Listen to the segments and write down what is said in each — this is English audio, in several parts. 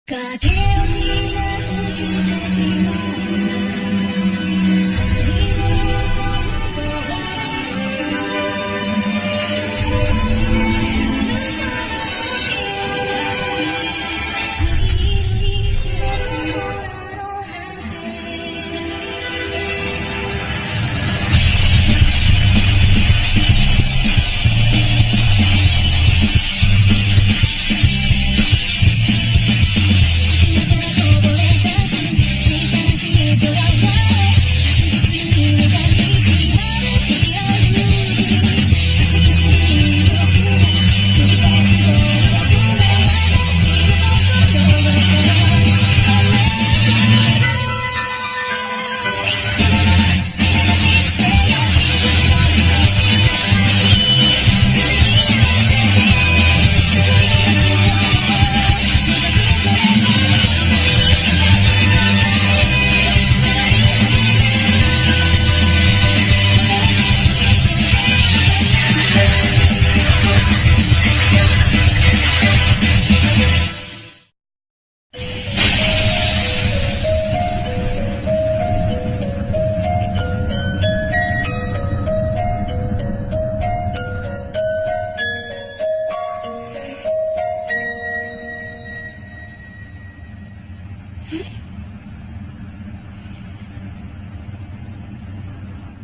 駆け落ちなくしてしまう最後の言葉探してあなたの星の中に虹色に滑る空の果て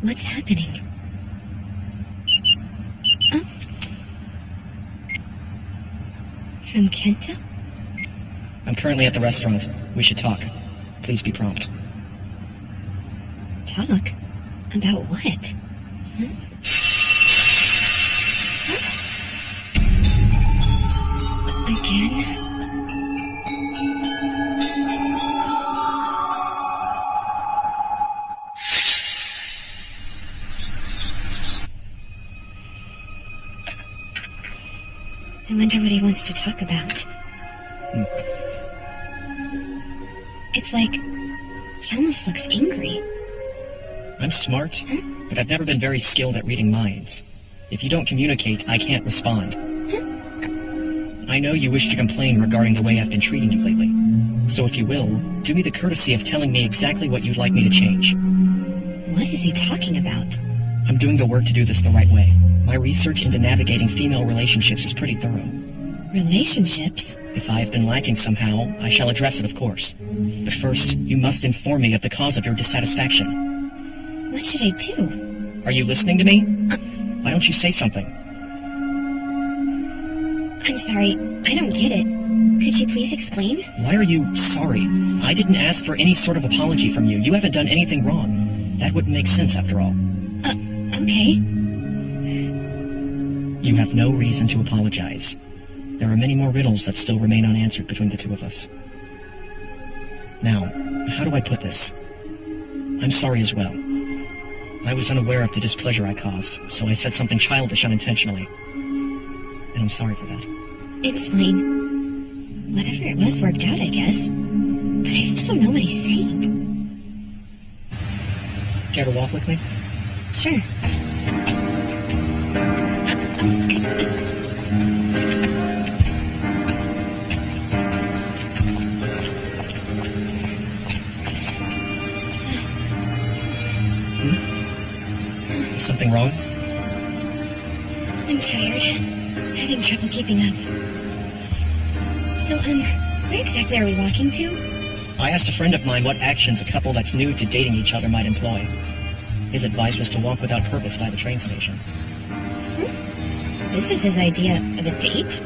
What's happening? Oh. From Kento? I'm currently at the restaurant. We should talk. Please be prompt. Talk? About what? Again? I wonder what he wants to talk about. It's like he almost looks angry. I'm smart, but I've never been very skilled at reading minds. If you don't communicate, I can't respond. I know you wish to complain regarding the way I've been treating you lately. So if you will, do me the courtesy of telling me exactly what you'd like me to change. What is he talking about? I'm doing the work to do this the right way. My research into navigating female relationships is pretty thorough. Relationships? If I have been lacking somehow, I shall address it, of course. But first, you must inform me of the cause of your dissatisfaction. What should I do? Are you listening to me? Why don't you say something? I'm sorry, I don't get it. Could you please explain? Why are you sorry? I didn't ask for any sort of apology from you. You haven't done anything wrong. That wouldn't make sense after all. Okay. You have no reason to apologize. There are many more riddles that still remain unanswered between the two of us. Now, how do I put this? I'm sorry as well. I was unaware of the displeasure I caused, so I said something childish unintentionally. And I'm sorry for that. It's fine. Whatever it was worked out, I guess. But I still don't know what he's saying. Care to walk with me? Sure. Something wrong? I'm tired. Having trouble keeping up. So, where exactly are we walking to? I asked a friend of mine what actions a couple that's new to dating each other might employ. His advice was to walk without purpose by the train station. This is his idea of a date?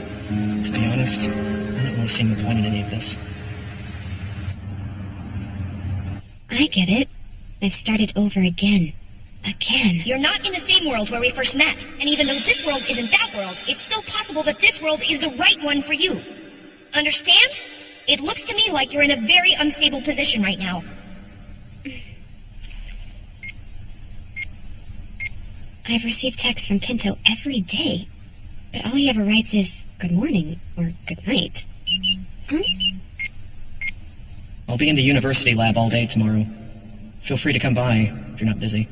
To be honest, I'm not really seeing the point in any of this. I get it. I've started over again. Again. You're not in the same world where we first met. And even though this world isn't that world, it's still possible that this world is the right one for you. Understand? It looks to me like you're in a very unstable position right now. I've received texts from Kento every day, but all he ever writes is good morning or good night. I'll be in the university lab all day tomorrow. Feel free to come by if you're not busy.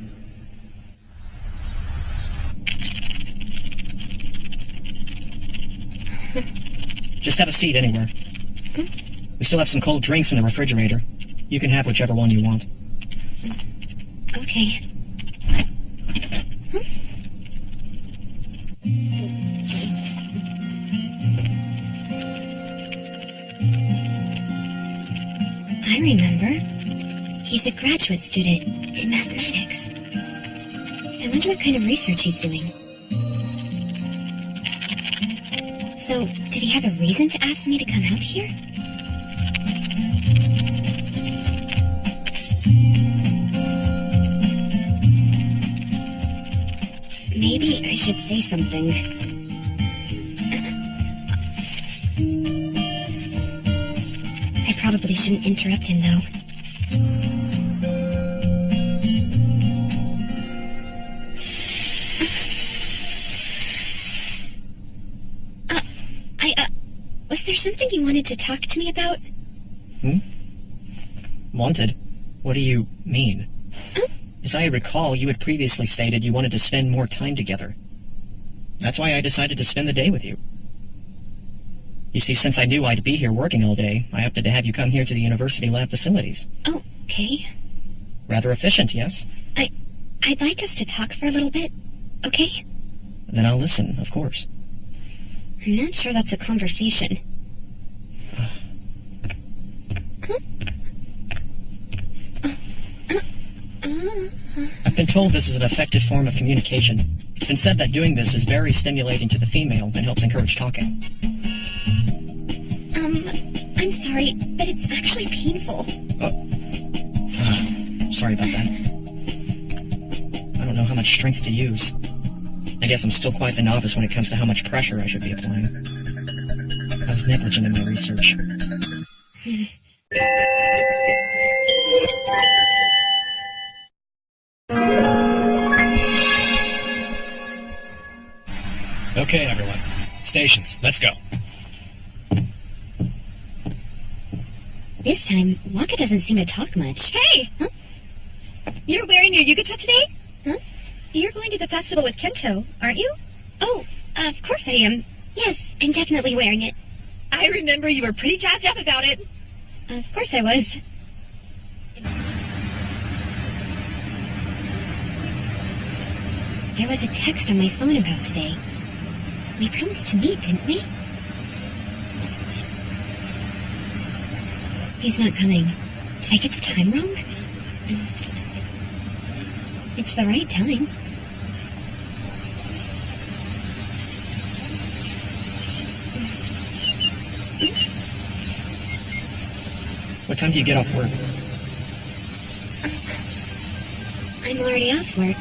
Just have a seat anywhere. We still have some cold drinks in the refrigerator. You can have whichever one you want. Okay. I remember. He's a graduate student in mathematics. I wonder what kind of research he's doing. So, did he have a reason to ask me to come out here? Maybe I should say something. I probably shouldn't interrupt him, though. Was there something you wanted to talk to me about? Wanted? What do you mean? As I recall, you had previously stated you wanted to spend more time together. That's why I decided to spend the day with you. You see, since I knew I'd be here working all day, I opted to have you come here to the university lab facilities. Oh, okay. Rather efficient, yes? I'd like us to talk for a little bit, okay? Then I'll listen, of course. I'm not sure that's a conversation. I've been told this is an effective form of communication. It's been said that doing this is very stimulating to the female and helps encourage talking. I'm sorry, but it's actually painful. Sorry about that. I don't know how much strength to use. I guess I'm still quite the novice when it comes to how much pressure I should be applying. I was negligent in my research. Okay, everyone. Stations, let's go. This time, Waka doesn't seem to talk much. Hey! Huh? You're wearing your yukata today? Huh? You're going to the festival with Kento, aren't you? Oh, of course I am. Yes, I'm definitely wearing it. I remember you were pretty jazzed up about it. Of course I was. There was a text on my phone about today. We promised to meet, didn't we? He's not coming. Did I get the time wrong? It's the right time. What time do you get off work? I'm already off work.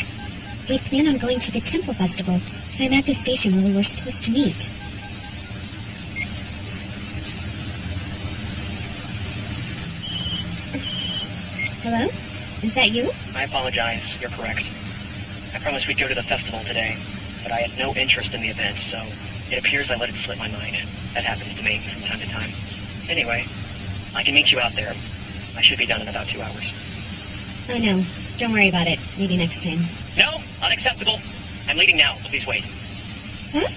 We plan on going to the temple festival, so I'm at the station where we were supposed to meet. Hello? Is that you? I apologize. You're correct. I promised we'd go to the festival today, but I had no interest in the event, so it appears I let it slip my mind. That happens to me from time to time. Anyway, I can meet you out there. I should be done in about 2 hours. Oh no, don't worry about it. Maybe next time. No, unacceptable. I'm leaving now. Please wait. Huh?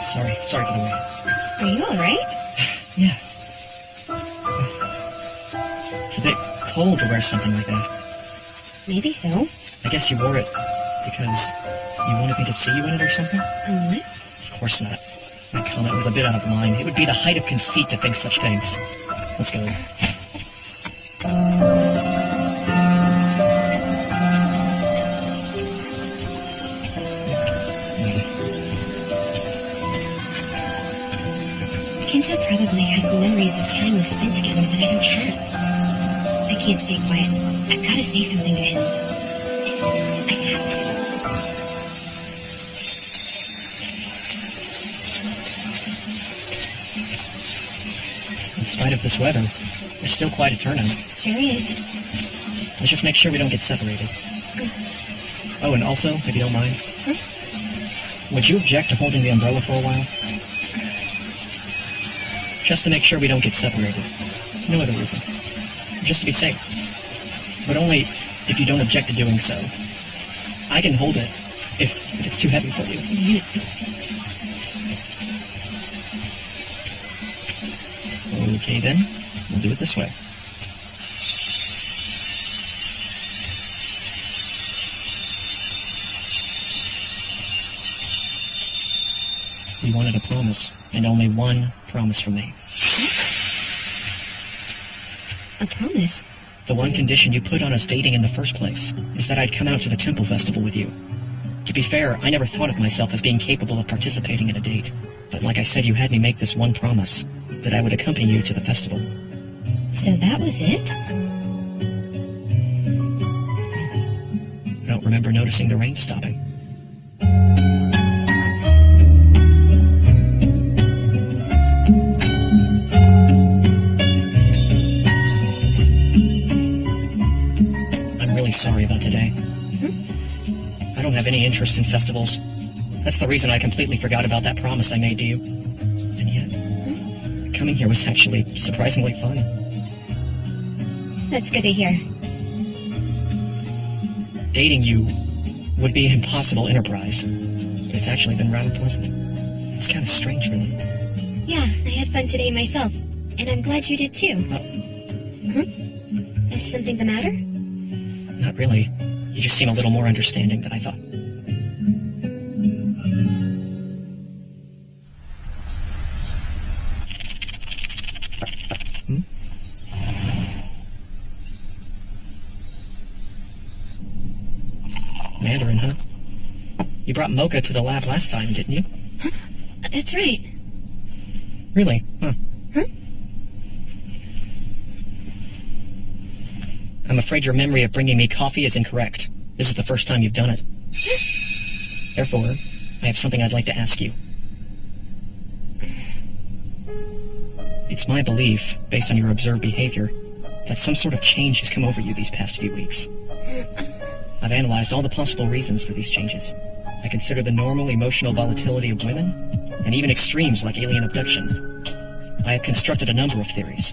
Sorry for the wait. Are you alright? Yeah. It's a bit cold to wear something like that. Maybe so. I guess you wore it because you wanted me to see you in it or something? What? Of course not. My comment was a bit out of line. It would be the height of conceit to think such things. Let's go. Kento probably has memories of time we've spent together that I don't have. I can't stay quiet. I've got to say something to him. I have to. In spite of this weather, there's still quite a turnout. Sure is. Let's just make sure we don't get separated. Oh, and also, if you don't mind, would you object to holding the umbrella for a while? Just to make sure we don't get separated. No other reason. Just to be safe. But only if you don't object to doing so. I can hold it, if it's too heavy for you. Okay then, we'll do it this way. You wanted a promise, and only one promise from me. A promise? The one condition you put on us dating in the first place is that I'd come out to the temple festival with you. To be fair, I never thought of myself as being capable of participating in a date. But like I said, you had me make this one promise, that I would accompany you to the festival. So that was it? I don't remember noticing the rain stopping. I'm really sorry about today. I don't have any interest in festivals. That's the reason I completely forgot about that promise I made to you. And yet, coming here was actually surprisingly fun. That's good to hear. Dating you would be an impossible enterprise. But it's actually been rather pleasant. It's kind of strange, really. Yeah, I had fun today myself. And I'm glad you did too. Is something the matter? Not really. You just seem a little more understanding than I thought. Mandarin, huh? You brought Mocha to the lab last time, didn't you? That's right. Really? Huh. I'm afraid your memory of bringing me coffee is incorrect. This is the first time you've done it. Therefore, I have something I'd like to ask you. It's my belief, based on your observed behavior, that some sort of change has come over you these past few weeks. I've analyzed all the possible reasons for these changes. I consider the normal emotional volatility of women, and even extremes like alien abduction. I have constructed a number of theories.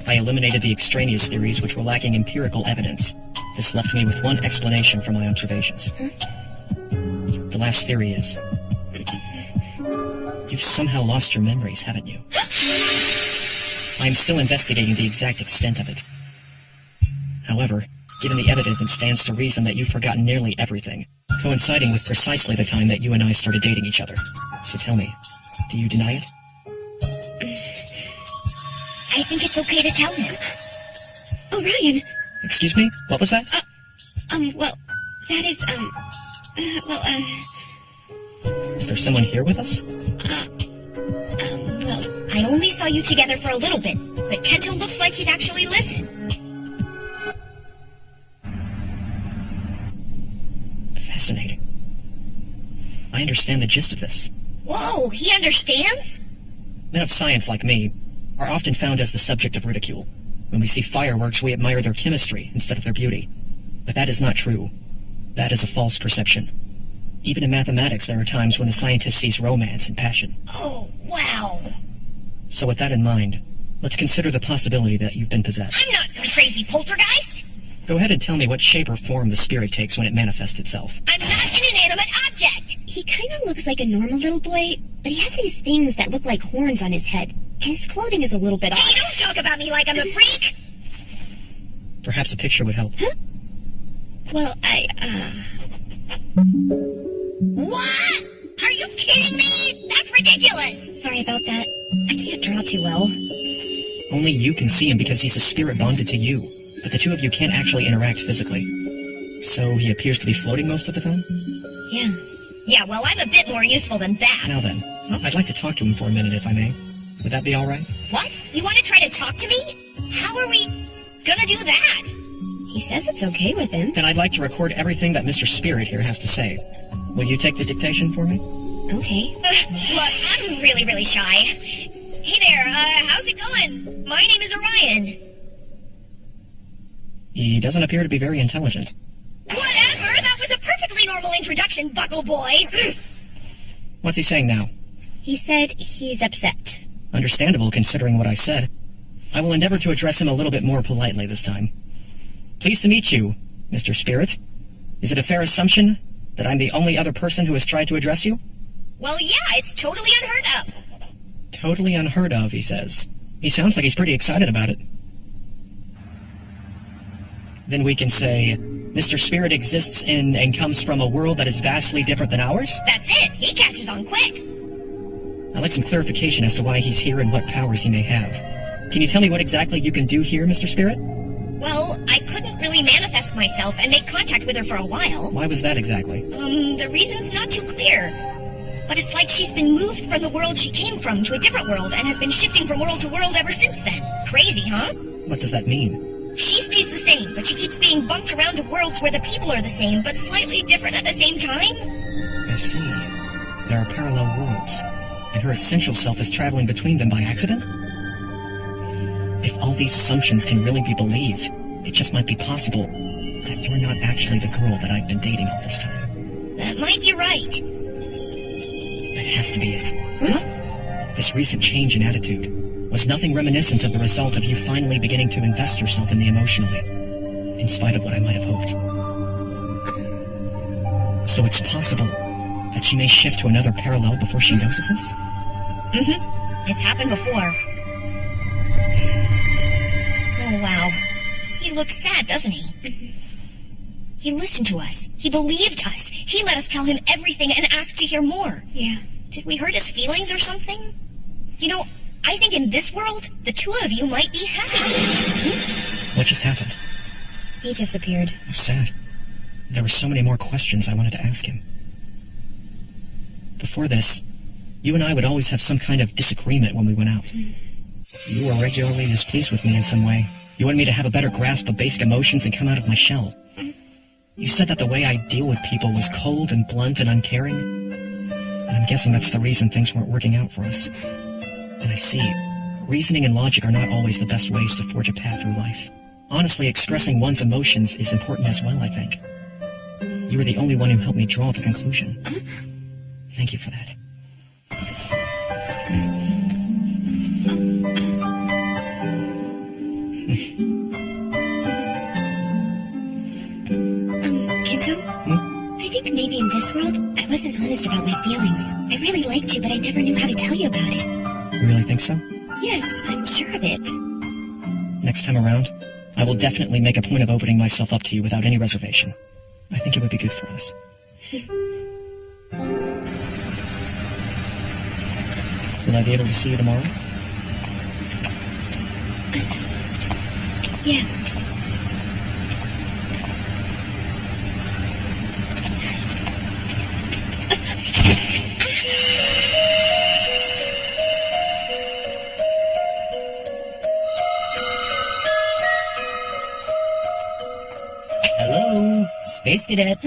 I eliminated the extraneous theories which were lacking empirical evidence. This left me with one explanation for my observations. The last theory is... you've somehow lost your memories, haven't you? I am still investigating the exact extent of it. However, given the evidence, it stands to reason that you've forgotten nearly everything, coinciding with precisely the time that you and I started dating each other. So tell me, do you deny it? I think it's okay to tell him. Oh, Ryan. Excuse me? What was that? Well, that is, Is there someone here with us? well, I only saw you together for a little bit, but Kento looks like he'd actually listen. Fascinating. I understand the gist of this. Whoa, he understands? Men of science like me are often found as the subject of ridicule. When we see fireworks, we admire their chemistry instead of their beauty. But that is not true. That is a false perception. Even in mathematics, there are times when the scientist sees romance and passion. Oh, wow. So with that in mind, let's consider the possibility that you've been possessed. I'm not some crazy poltergeist. Go ahead and tell me what shape or form the spirit takes when it manifests itself. I'm not an inanimate object. he kind of looks like a normal little boy, but he has these things that look like horns on his head. And his clothing is a little bit odd. Hey, don't talk about me like I'm a freak. Perhaps a picture would help. Huh? Well, What? Are you kidding me? That's ridiculous. Sorry about that. I can't draw too well. Only you can see him because he's a spirit bonded to you, but the two of you can't actually interact physically. So he appears to be floating most of the time? Yeah. Yeah, well, I'm a bit more useful than that. Now then, I'd like to talk to him for a minute, if I may. Would that be all right? What? You want to try to talk to me? How are we gonna do that? He says it's okay with him. Then I'd like to record everything that Mr. Spirit here has to say. Will you take the dictation for me? Okay. Look, I'm really, really shy. Hey there, how's it going? My name is Orion. He doesn't appear to be very intelligent. Whatever, that was a perfectly normal introduction, Buckle Boy. What's he saying now? He said he's upset. Understandable, considering what I said. I will endeavor to address him a little bit more politely this time. Pleased to meet you, Mr. Spirit. Is it a fair assumption that I'm the only other person who has tried to address you? Well, yeah, it's totally unheard of. Totally unheard of, he says. He sounds like he's pretty excited about it. Then we can say, Mr. Spirit exists in and comes from a world that is vastly different than ours? That's it. He catches on quick. I'd like some clarification as to why he's here and what powers he may have. Can you tell me what exactly you can do here, Mr. Spirit? Well, I couldn't really manifest myself and make contact with her for a while. Why was that exactly? The reason's not too clear. But it's like she's been moved from the world she came from to a different world and has been shifting from world to world ever since then. Crazy, huh? What does that mean? She stays the same, but she keeps being bumped around to worlds where the people are the same, but slightly different at the same time. I see. There are parallel worlds, and her essential self is traveling between them by accident? If all these assumptions can really be believed, it just might be possible that you're not actually the girl that I've been dating all this time. That might be right. That has to be it. Huh? This recent change in attitude was nothing reminiscent of the result of you finally beginning to invest yourself in me emotionally, in spite of what I might have hoped. So it's possible that she may shift to another parallel before she knows of this? It's happened before. Oh, wow. He looks sad, doesn't he? He listened to us. He believed us. He let us tell him everything and asked to hear more. Yeah. Did we hurt his feelings or something? You know, I think in this world, the two of you might be happy. What just happened? He disappeared. How sad. There were so many more questions I wanted to ask him. Before this, you and I would always have some kind of disagreement when we went out. You were regularly displeased with me in some way. You wanted me to have a better grasp of basic emotions and come out of my shell. You said that the way I deal with people was cold and blunt and uncaring. And I'm guessing that's the reason things weren't working out for us. And I see, reasoning and logic are not always the best ways to forge a path through life. Honestly, expressing one's emotions is important as well, I think. You were the only one who helped me draw the conclusion. Thank you for that. Kento? I think maybe in this world, I wasn't honest about my feelings. I really liked you, but I never knew how to tell you about it. You really think so? Yes, I'm sure of it. Next time around, I will definitely make a point of opening myself up to you without any reservation. I think it would be good for us. Will I be able to see you tomorrow? Yeah. Hello, Space Cadet.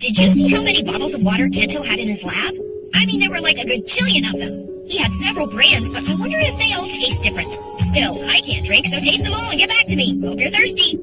Did you see how many bottles of water Kento had in his lab? I mean, there were like a gajillion of them. He had several brands, but I wonder if they all taste different. Still, I can't drink, so taste them all and get back to me. Hope you're thirsty.